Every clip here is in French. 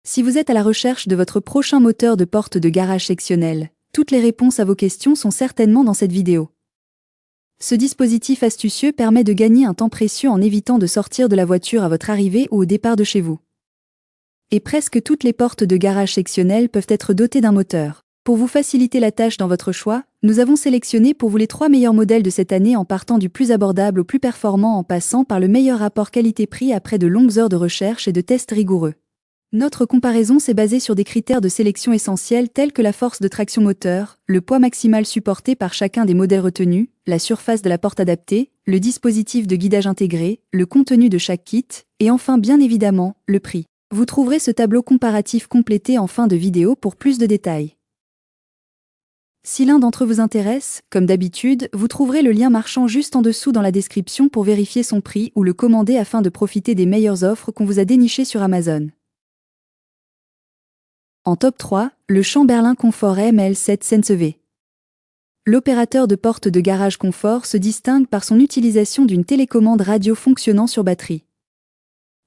Si vous êtes à la recherche de votre prochain moteur de porte de garage sectionnel, toutes les réponses à vos questions sont certainement dans cette vidéo. Ce dispositif astucieux permet de gagner un temps précieux en évitant de sortir de la voiture à votre arrivée ou au départ de chez vous. Et presque toutes les portes de garage sectionnelles peuvent être dotées d'un moteur. Pour vous faciliter la tâche dans votre choix, nous avons sélectionné pour vous les 3 meilleurs modèles de cette année en partant du plus abordable au plus performant en passant par le meilleur rapport qualité-prix après de longues heures de recherche et de tests rigoureux. Notre comparaison s'est basée sur des critères de sélection essentiels tels que la force de traction moteur, le poids maximal supporté par chacun des modèles retenus, la surface de la porte adaptée, le dispositif de guidage intégré, le contenu de chaque kit, et enfin bien évidemment, le prix. Vous trouverez ce tableau comparatif complété en fin de vidéo pour plus de détails. Si l'un d'entre eux vous intéresse, comme d'habitude, vous trouverez le lien marchand juste en dessous dans la description pour vérifier son prix ou le commander afin de profiter des meilleures offres qu'on vous a dénichées sur Amazon. En top 3, le Chamberlain Comfort ML7 SenseV. L'opérateur de porte de garage confort se distingue par son utilisation d'une télécommande radio fonctionnant sur batterie.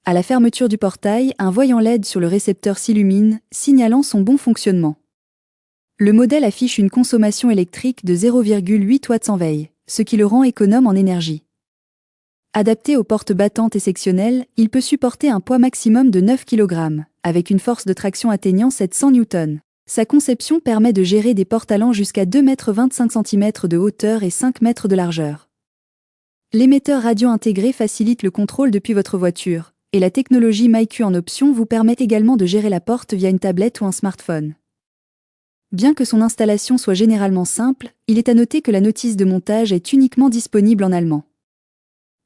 À la fermeture du portail, un voyant LED sur le récepteur s'illumine, signalant son bon fonctionnement. Le modèle affiche une consommation électrique de 0,8 watts en veille, ce qui le rend économe en énergie. Adapté aux portes battantes et sectionnelles, il peut supporter un poids maximum de 9 kg, avec une force de traction atteignant 700 N. Sa conception permet de gérer des portes allant jusqu'à 2,25 m de hauteur et 5 m de largeur. L'émetteur radio intégré facilite le contrôle depuis votre voiture, et la technologie MyQ en option vous permet également de gérer la porte via une tablette ou un smartphone. Bien que son installation soit généralement simple, il est à noter que la notice de montage est uniquement disponible en allemand.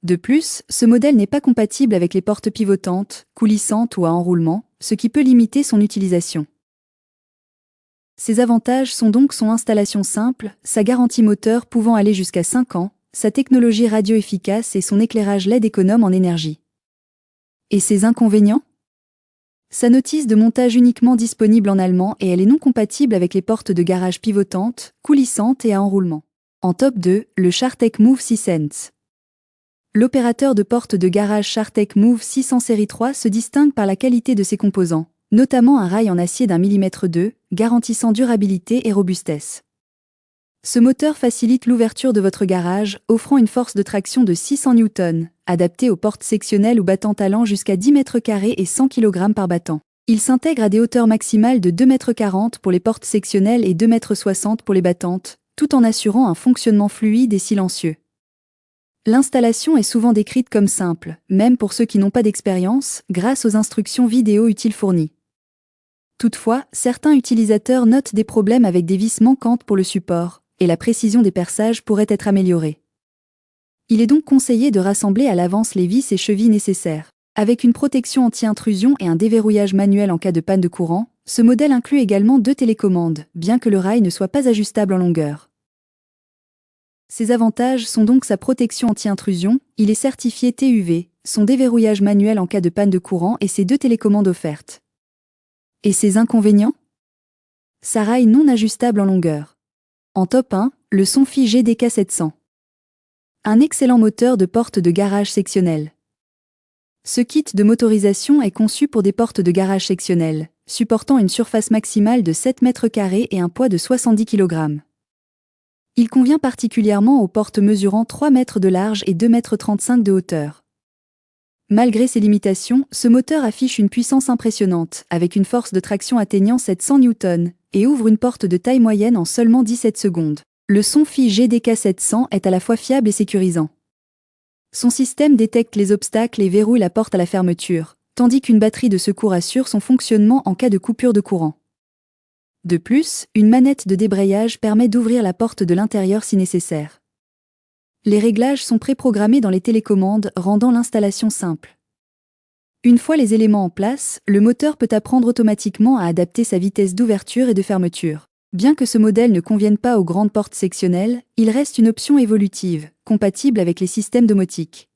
De plus, ce modèle n'est pas compatible avec les portes pivotantes, coulissantes ou à enroulement, ce qui peut limiter son utilisation. Ses avantages sont donc son installation simple, sa garantie moteur pouvant aller jusqu'à 5 ans, sa technologie radio efficace et son éclairage LED économe en énergie. Et ses inconvénients ? Sa notice de montage uniquement disponible en allemand et elle est non compatible avec les portes de garage pivotantes, coulissantes et à enroulement. En top 2, le Chartec Move 6sense. L'opérateur de porte de garage Chartec Move 6 en série 3 se distingue par la qualité de ses composants, notamment un rail en acier d'1,2 mm, garantissant durabilité et robustesse. Ce moteur facilite l'ouverture de votre garage, offrant une force de traction de 600 N, adaptée aux portes sectionnelles ou battantes allant jusqu'à 10 m² et 100 kg par battant. Il s'intègre à des hauteurs maximales de 2,40 m pour les portes sectionnelles et 2,60 m pour les battantes, tout en assurant un fonctionnement fluide et silencieux. L'installation est souvent décrite comme simple, même pour ceux qui n'ont pas d'expérience, grâce aux instructions vidéo utiles fournies. Toutefois, certains utilisateurs notent des problèmes avec des vis manquantes pour le support, et la précision des perçages pourrait être améliorée. Il est donc conseillé de rassembler à l'avance les vis et chevilles nécessaires. Avec une protection anti-intrusion et un déverrouillage manuel en cas de panne de courant, ce modèle inclut également 2 télécommandes, bien que le rail ne soit pas ajustable en longueur. Ses avantages sont donc sa protection anti-intrusion, il est certifié TUV, son déverrouillage manuel en cas de panne de courant et ses 2 télécommandes offertes. Et ses inconvénients ? Sa rail non ajustable en longueur. En top 1, le Somfy GDK 700. Un excellent moteur de porte de garage sectionnelle. Ce kit de motorisation est conçu pour des portes de garage sectionnelles, supportant une surface maximale de 7 m² et un poids de 70 kg. Il convient particulièrement aux portes mesurant 3 mètres de large et 2,35 m de hauteur. Malgré ses limitations, ce moteur affiche une puissance impressionnante, avec une force de traction atteignant 700 N, et ouvre une porte de taille moyenne en seulement 17 secondes. Le Somfy GDK 700 est à la fois fiable et sécurisant. Son système détecte les obstacles et verrouille la porte à la fermeture, tandis qu'une batterie de secours assure son fonctionnement en cas de coupure de courant. De plus, une manette de débrayage permet d'ouvrir la porte de l'intérieur si nécessaire. Les réglages sont préprogrammés dans les télécommandes, rendant l'installation simple. Une fois les éléments en place, le moteur peut apprendre automatiquement à adapter sa vitesse d'ouverture et de fermeture. Bien que ce modèle ne convienne pas aux grandes portes sectionnelles, il reste une option évolutive, compatible avec les systèmes domotiques.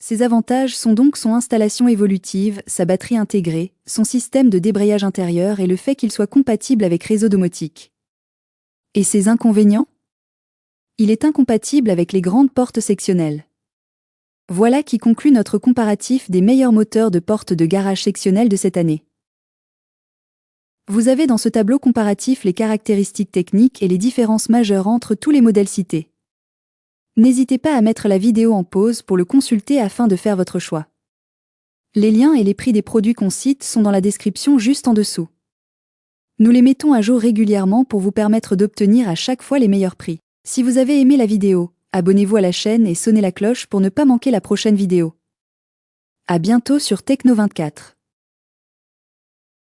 Ses avantages sont donc son installation évolutive, sa batterie intégrée, son système de débrayage intérieur et le fait qu'il soit compatible avec réseau domotique. Et ses inconvénients ? Il est incompatible avec les grandes portes sectionnelles. Voilà qui conclut notre comparatif des meilleurs moteurs de porte de garage sectionnelle de cette année. Vous avez dans ce tableau comparatif les caractéristiques techniques et les différences majeures entre tous les modèles cités. N'hésitez pas à mettre la vidéo en pause pour le consulter afin de faire votre choix. Les liens et les prix des produits qu'on cite sont dans la description juste en dessous. Nous les mettons à jour régulièrement pour vous permettre d'obtenir à chaque fois les meilleurs prix. Si vous avez aimé la vidéo, abonnez-vous à la chaîne et sonnez la cloche pour ne pas manquer la prochaine vidéo. À bientôt sur Techno24.